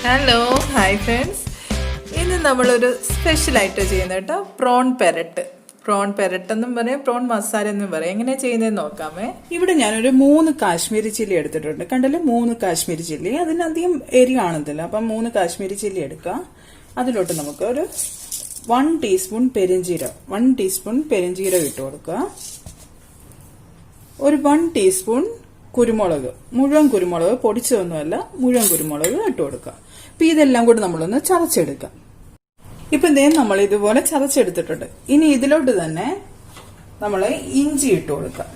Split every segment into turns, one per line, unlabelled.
Hello hi friends, ഇന്ന് നമ്മളൊരു സ്പെഷ്യലായിട്ട് ചെയ്യുന്നത് കേട്ടോ. പ്രോൺ പെരട്ട്. പ്രോൺ പെരട്ട് എന്നും പറയും, പ്രോൺ മസാല എന്നും പറയും. എങ്ങനെയാണ് ചെയ്യുന്നതെന്ന് നോക്കാമേ.
ഇവിടെ ഞാനൊരു 3 കാശ്മീരി ചില്ലി എടുത്തിട്ടുണ്ട്. കണ്ടല്ലോ, 3 കാശ്മീരി ചില്ലി. അതിനധികം എരി കാണത്തില്ല, അപ്പം 3 കാശ്മീരി ചില്ലി എടുക്കാം. അതിലോട്ട് നമുക്ക് ഒരു 1 ടീസ്പൂൺ പെരിഞ്ജീരകം ഇട്ട് കൊടുക്കുക. ഒരു 1 ടീസ്പൂൺ കുരുമുളക്, മുഴുവൻ കുരുമുളക്, പൊടിച്ചതൊന്നുമല്ല, മുഴുവൻ കുരുമുളക് ഇട്ട് കൊടുക്കുക. അപ്പൊ ഇതെല്ലാം കൂടി നമ്മളൊന്ന് ചതച്ചെടുക്കാം. ഇപ്പൊ നമ്മൾ ഇതുപോലെ ചതച്ചെടുത്തിട്ടുണ്ട്. ഇനി ഇതിലോട്ട് തന്നെ നമ്മൾ ഇഞ്ചി ഇട്ട് കൊടുക്കാം.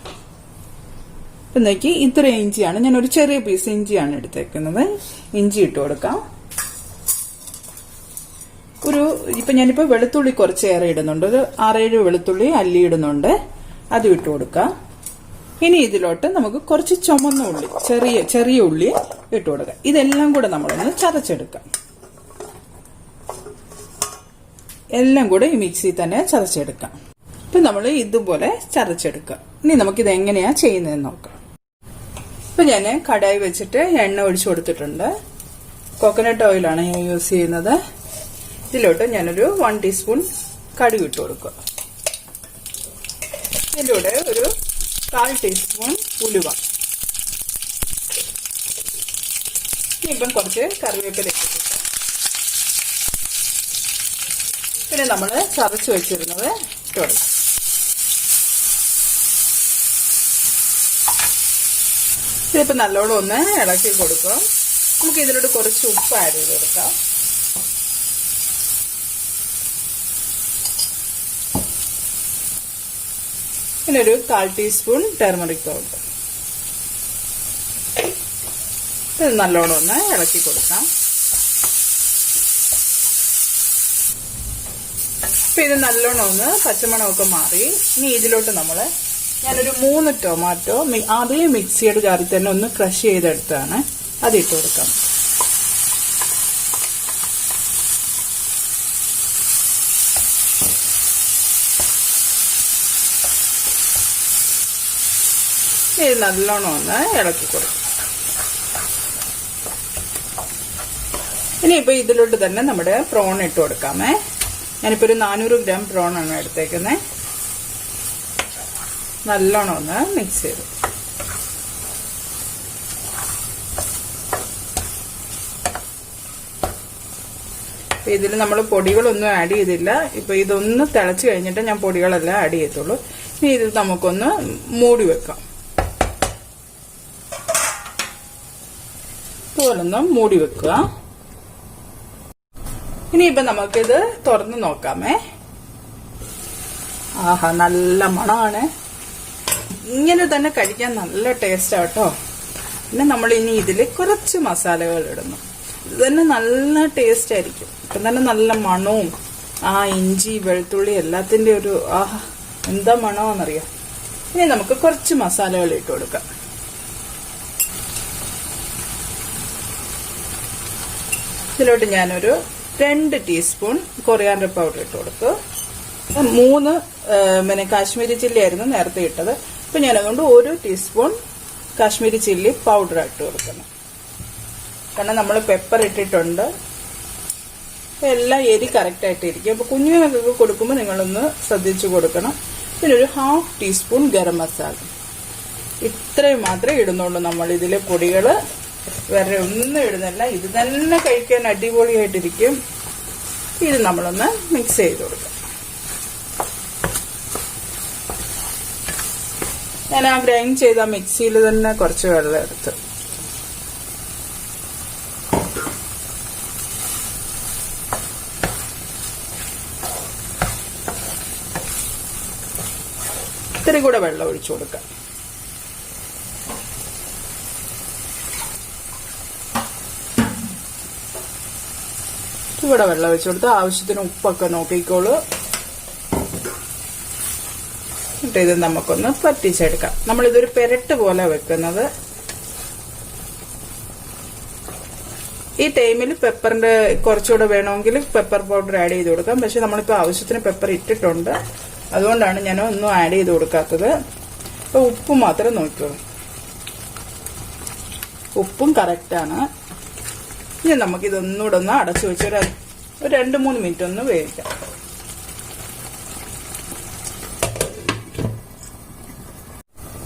ഇപ്പൊ നോക്കി, ഇത്ര ഇഞ്ചിയാണ്, ഞാൻ ഒരു ചെറിയ പീസ് ഇഞ്ചിയാണ് എടുത്തേക്കുന്നത്. ഇഞ്ചി ഇട്ട് കൊടുക്കാം. ഞാനിപ്പോ വെളുത്തുള്ളി കുറച്ചേറെ ഇടുന്നുണ്ട്. ഒരു 6-7 വെളുത്തുള്ളി അല്ലി ഇടുന്നുണ്ട്, അതും ഇട്ട് കൊടുക്കാം. ഇനി ഇതിലോട്ട് നമുക്ക് കുറച്ച് ചുമന്ന ഉള്ളി, ചെറിയ ഉള്ളി ഇട്ട് കൊടുക്കാം. ഇതെല്ലാം കൂടെ നമ്മളൊന്ന് ചതച്ചെടുക്കാം. എല്ലാം കൂടെ ഈ മിക്സിയിൽ തന്നെ ചതച്ചെടുക്കാം. ഇപ്പൊ നമ്മൾ ഇതുപോലെ ചതച്ചെടുക്കാം. ഇനി നമുക്കിത് എങ്ങനെയാ ചെയ്യുന്നതെന്ന് നോക്കാം. ഇപ്പൊ ഞാൻ കടായി വെച്ചിട്ട് എണ്ണ ഒഴിച്ചു കൊടുത്തിട്ടുണ്ട്. കോക്കനട്ട് ഓയിലാണ് ഞാൻ യൂസ് ചെയ്യുന്നത്. ഇതിലോട്ട് ഞാനൊരു 1 ടീസ്പൂൺ കടുക് ഇട്ട് കൊടുക്കുക. ഇതിലൂടെ ഒരു 1/4 ടീസ്പൂൺ ഉലുവ, ഇപ്പം കുറച്ച് കറിവേപ്പില ഇട്ട് കൊടുക്കാം. പിന്നെ നമ്മൾ ചതച്ച് വെച്ചിരുന്നത് ഇട്ട് കൊടുക്കാം. ഇതിപ്പോൾ നല്ലോണം ഒന്ന് ഇളക്കി കൊടുക്കും. നമുക്ക് ഇതിലോട്ട് കുറച്ച് ഉപ്പ് ആഡ് ചെയ്ത് കൊടുക്കാം. പിന്നെ ഒരു 1/4 ടീസ്പൂൺ ടെർമറിക് പൗഡർ. ഇത് നല്ലോണം ഒന്ന് ഇളക്കി കൊടുക്കാം. ഇപ്പൊ ഇത് നല്ലോണം ഒന്ന് പച്ചമണമൊക്കെ മാറി. ഇനി ഇതിലോട്ട് ഞാനൊരു 3 ടൊമാറ്റോ അതേ മിക്സിയുടെ ജാറിൽ തന്നെ ഒന്ന് ക്രഷ് ചെയ്തെടുത്താണ്, അത് ഇട്ട് കൊടുക്കാം. ഇത് നല്ലോണം ഒന്ന് ഇളക്കി കൊടുക്കും. ഇനിയിപ്പോ ഇതിലോട്ട് തന്നെ നമ്മുടെ പ്രോൺ ഇട്ട് കൊടുക്കാമേ. ഞാനിപ്പോ ഒരു 400 ഗ്രാം പ്രോൺ ആണ് എടുത്തേക്കുന്നത്. നല്ലോണം ഒന്ന് മിക്സ് ചെയ്തു. ഇതിൽ നമ്മൾ പൊടികളൊന്നും ആഡ് ചെയ്തില്ല. ഇപ്പൊ ഇതൊന്ന് തിളച്ച് കഴിഞ്ഞിട്ട് ഞാൻ പൊടികളെല്ലാം ആഡ് ചെയ്യത്തുള്ളൂ. ഇനി ഇത് നമുക്കൊന്ന് മൂടി വെക്കാം. ഇതുപോലൊന്ന് മൂടി വെക്കുക. ഇനിയിപ്പൊ നമുക്കിത് തുറന്ന് നോക്കാമേ. ആഹാ, നല്ല മണമാണ്. ഇങ്ങനെ തന്നെ കഴിക്കാൻ നല്ല ടേസ്റ്റ് ആട്ടോ. പിന്നെ നമ്മൾ ഇനി ഇതിൽ കുറച്ച് മസാലകൾ ഇടുന്നു. ഇത് തന്നെ നല്ല ടേസ്റ്റ് ആയിരിക്കും. ഇപ്പം തന്നെ നല്ല മണവും ആ ഇഞ്ചി വെളുത്തുള്ളി എല്ലാത്തിന്റെ ഒരു ആഹാ, എന്താ മണമെന്നറിയാം. ഇനി നമുക്ക് കുറച്ച് മസാലകൾ ഇട്ട് കൊടുക്കാം. ഇതിലോട്ട് ഞാനൊരു 2 ടീസ്പൂൺ കൊറിയാൻഡർ പൗഡർ ഇട്ട് കൊടുത്തു. 3 കാശ്മീരി ചില്ലി ആയിരുന്നു നേരത്തെ ഇട്ടത്. ഇപ്പൊ ഞാനതുകൊണ്ട് 1 ടീസ്പൂൺ കാശ്മീരി ചില്ലി പൗഡർ ഇട്ട് കൊടുക്കണം. കാരണം നമ്മൾ പെപ്പർ ഇട്ടിട്ടുണ്ട്. എല്ലാം എരി കറക്റ്റ് ആയിട്ട് ഇരിക്കും. അപ്പൊ കുഞ്ഞുങ്ങൾക്കൊക്കെ കൊടുക്കുമ്പോൾ നിങ്ങളൊന്ന് ശ്രദ്ധിച്ചു കൊടുക്കണം. പിന്നെ ഒരു 1/2 ടീസ്പൂൺ ഗരം മസാല. ഇത്രയും മാത്രമേ ഇടുന്നുള്ളൂ നമ്മൾ ഇതിലെ പൊടികള്. വേറെ ഒന്നും ഇടുന്നില്ല. ഇത് തന്നെ കഴിക്കാൻ അടിപൊളിയായിട്ടിരിക്കും. ഇത് നമ്മളൊന്ന് മിക്സ് ചെയ്ത് കൊടുക്കാം. ഞാൻ ആ ഗ്രൈൻഡ് ചെയ്ത മിക്സിയിൽ തന്നെ കുറച്ച് വെള്ളം എടുത്ത് ഇത്തിരി കൂടെ വെള്ളം ഒഴിച്ചു കൊടുക്കാം. ഇവിടെ വെള്ളം ഒഴിച്ചു കൊടുത്ത് ആവശ്യത്തിന് ഉപ്പൊക്കെ നോക്കിക്കോളൂ. എന്നിട്ട് ഇത് നമുക്കൊന്ന് പറ്റിച്ചെടുക്കാം. നമ്മളിതൊരു പെരട്ട് പോലെ വെക്കുന്നത്. ഈ ടൈമിൽ പെപ്പറിന്റെ കുറച്ചുകൂടെ വേണമെങ്കിൽ പെപ്പർ പൗഡർ ആഡ് ചെയ്ത് കൊടുക്കാം. പക്ഷെ നമ്മളിപ്പോൾ ആവശ്യത്തിന് പെപ്പർ ഇട്ടിട്ടുണ്ട്, അതുകൊണ്ടാണ് ഞാൻ ഒന്നും ആഡ് ചെയ്ത് കൊടുക്കാത്തത്. അപ്പൊ ഉപ്പ് മാത്രം നോക്കിക്കോളൂ. ഉപ്പും കറക്റ്റാണ്. ഇനി നമുക്കിതൊന്നുകൂടെ ഒന്ന് അടച്ചു വെച്ച് ഒരു 2-3 മിനിറ്റ് ഒന്ന് വേവിക്കാം.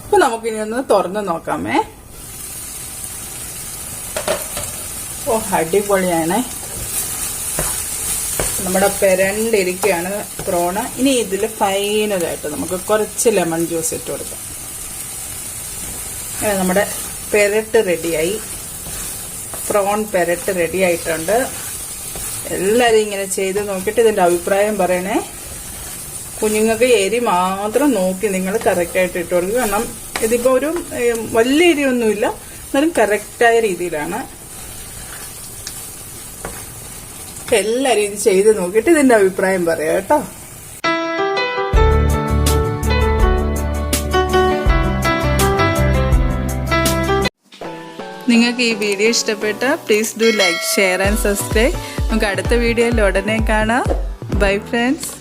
അപ്പൊ നമുക്കിനി ഒന്ന് തുറന്ന് നോക്കാമേ. ഓ, അടിപൊളിയാണ്. നമ്മുടെ പെരണ്ടിരിക്കുകയാണ് പ്രോണ്. ഇനി ഇതിൽ ഫൈനലായിട്ട് നമുക്ക് കുറച്ച് ലെമൺ ജ്യൂസ് ഇട്ട് കൊടുക്കാം. അങ്ങനെ നമ്മുടെ പെരട്ട് റെഡിയായി. പ്രോൺ പെരട്ട് റെഡി ആയിട്ടുണ്ട്. എല്ലാവരും ഇങ്ങനെ ചെയ്ത് നോക്കിയിട്ട് ഇതിൻ്റെ അഭിപ്രായം പറയണേ. കുഞ്ഞുങ്ങൾക്ക് എരി മാത്രം നോക്കി നിങ്ങൾ കറക്റ്റായിട്ട് ഇട്ട് കൊടുക്കുക. കാരണം ഇതിപ്പോൾ ഒരു വലിയ എരിയൊന്നുമില്ല, എന്നാലും കറക്റ്റായ രീതിയിലാണ്. എല്ലാവരും ഇത് ചെയ്ത് നോക്കിയിട്ട് ഇതിൻ്റെ അഭിപ്രായം പറയാം കേട്ടോ.
നിങ്ങൾക്ക് ഈ വീഡിയോ ഇഷ്ടപ്പെട്ട please do like, share and subscribe. നമുക്ക് അടുത്ത വീഡിയോയിൽ ഉടനെ കാണാം. Bye friends.